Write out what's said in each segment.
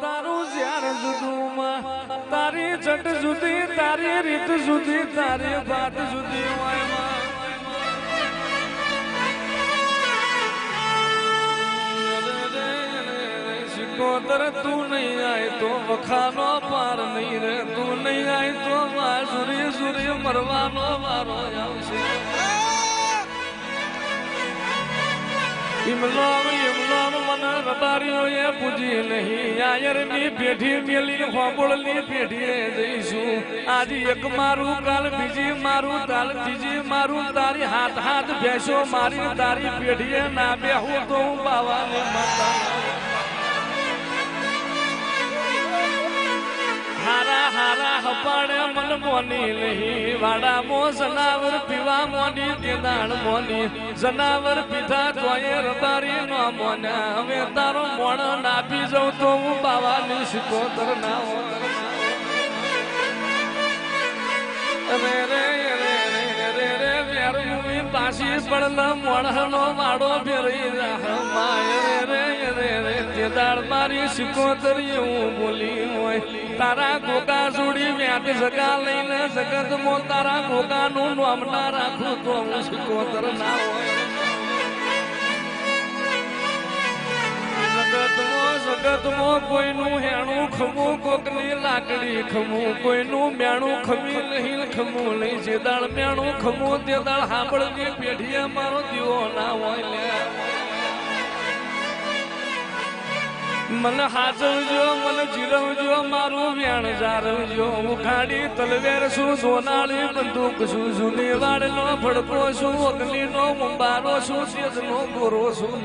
તારું જ્યાર જુદુમાં તારી જટ જુદી તારી રીત જુદી તારી વાત જુદી શિકોતર તું નહીં આય તો વખાનો પાર નહીં રે તું નહીં આય તો સુરી સુરી મરવાનો વારો આવશે ઇમલામ મને રબારીઓ એ પૂજી નહીં આયરની પેઢી મેલી હોબળની પેઢીએ જઈશું આજે એક મારું કાલ બીજી મારું તાલ ત્રીજી મારું તારી હાથ હાથ ભેંસો મારી તારી પેઢીએ ના બેહું તો હું બાવાની માતા હારા હારા હપાડે મન મોની નહીં વાડામાં જનાવર પીવા મોની તેદાણ મોની જનાવર પીધા તોય રબારી ન મોન્યા હવે તારો મોણ નાપી જાઉં તો હું બાવાની શિકોતર ના રે રે રે રે રે વ્યારું પાછી પડલા મોણનો વાડો ફેરી માય રે રે રે તેદાળ મારી શિકોતર એવું બોલી હોય તારા ગોગા જોડી વ્યાત જગા લઈને જગત મો તારા ગોગા નું નામ ના રાખું તો હું શિકોતર ના હોય જગત મો કોઈનું હેણું ખમું કોકની લાકડી ખમું કોઈનું મેણું ખમી નહીં ખમું લઈ જે દાળ મેણું ખમું તે દાળ હાંભળની પેઢીએ મારો દીવો ના હોય લે મને હાજવજો મને જીરવજો મારું વ્યાણ જારવજો ઉખાડી તલવેર શું સોનાળી બંદૂક શું જૂની વાડનો ફડકો શું અગ્નિનો મુંબારો શું તેજનો ગોરો શું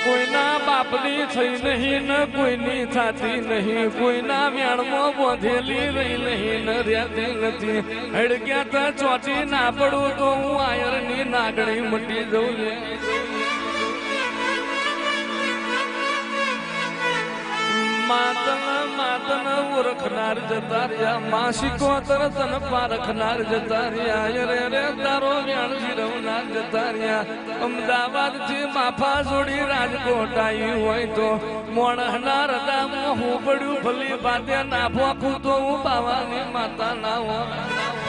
કોઈના બાપની થઈ નહીં ને કોઈની થાતી નહીં કોઈના વ્યાણમાં બોધેલી રહી નહીં ને રહેતી નથી હડગ્યા તો ચોટી ના પડું તો હું આયરની નાગણી મટી જઉં માતન ઓળખનાર જતા રહ્યા માં શિકોતર તન પારખનાર જતા રહ્યા રે રે તારો વ્યાણ જીરવનાર જતા રહ્યા અમદાવાદ થી માફા જોડી રાજકોટ આવ્યું હોય તો મોણનાર દામો હું પડ્યું ભલી બાતે ના ભોખું તો હું બાવાની માતા ના હોય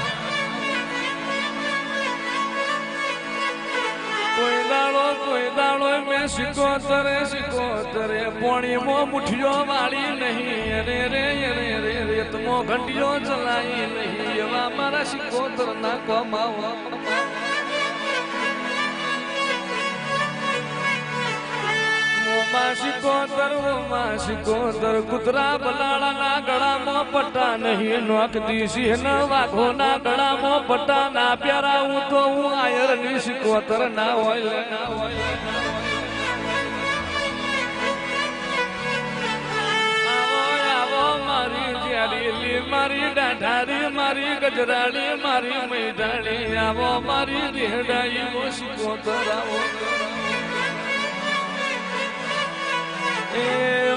કોઈ દાડો મેં શિકોતરે પોણીમાં મુઠ્ઠીઓ વાળી નહીં અરે રે અરે રે રેતમો ઘંટીઓ ચલાઈ નહીં એવા મારા શિકોતર ના કમાવા શિકોતર કૂતરા બલાળાના ગળામાં પટ્ટા નહીં નોખતી સિંહના વાઘોના ગળામાં પટ્ટા ના પ્યારા તો હું આયરની શિકોતર ના હોય મારી ડાઢારી મારી ગજરાળી મારી મૈડાળી આવો મારી રેહડાઈ શિકોતર આવો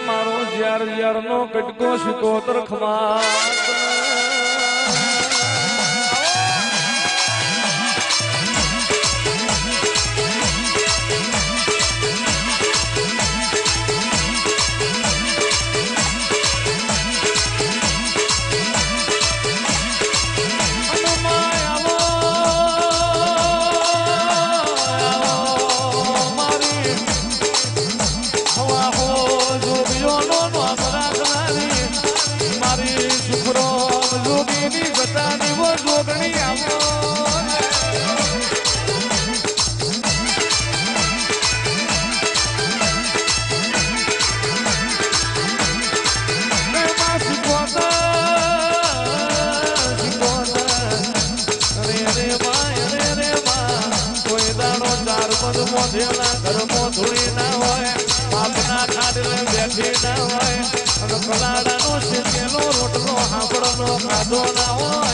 મારો જ્યાર નો કટકો શિકોતર ખમા ઘરમાં ધૂળી ના હોય બાપના ખાડલે બેઠી ના હોય અને કલાડાનો શેકેલો રોટલો હાંભળનો ખાધો ના હોય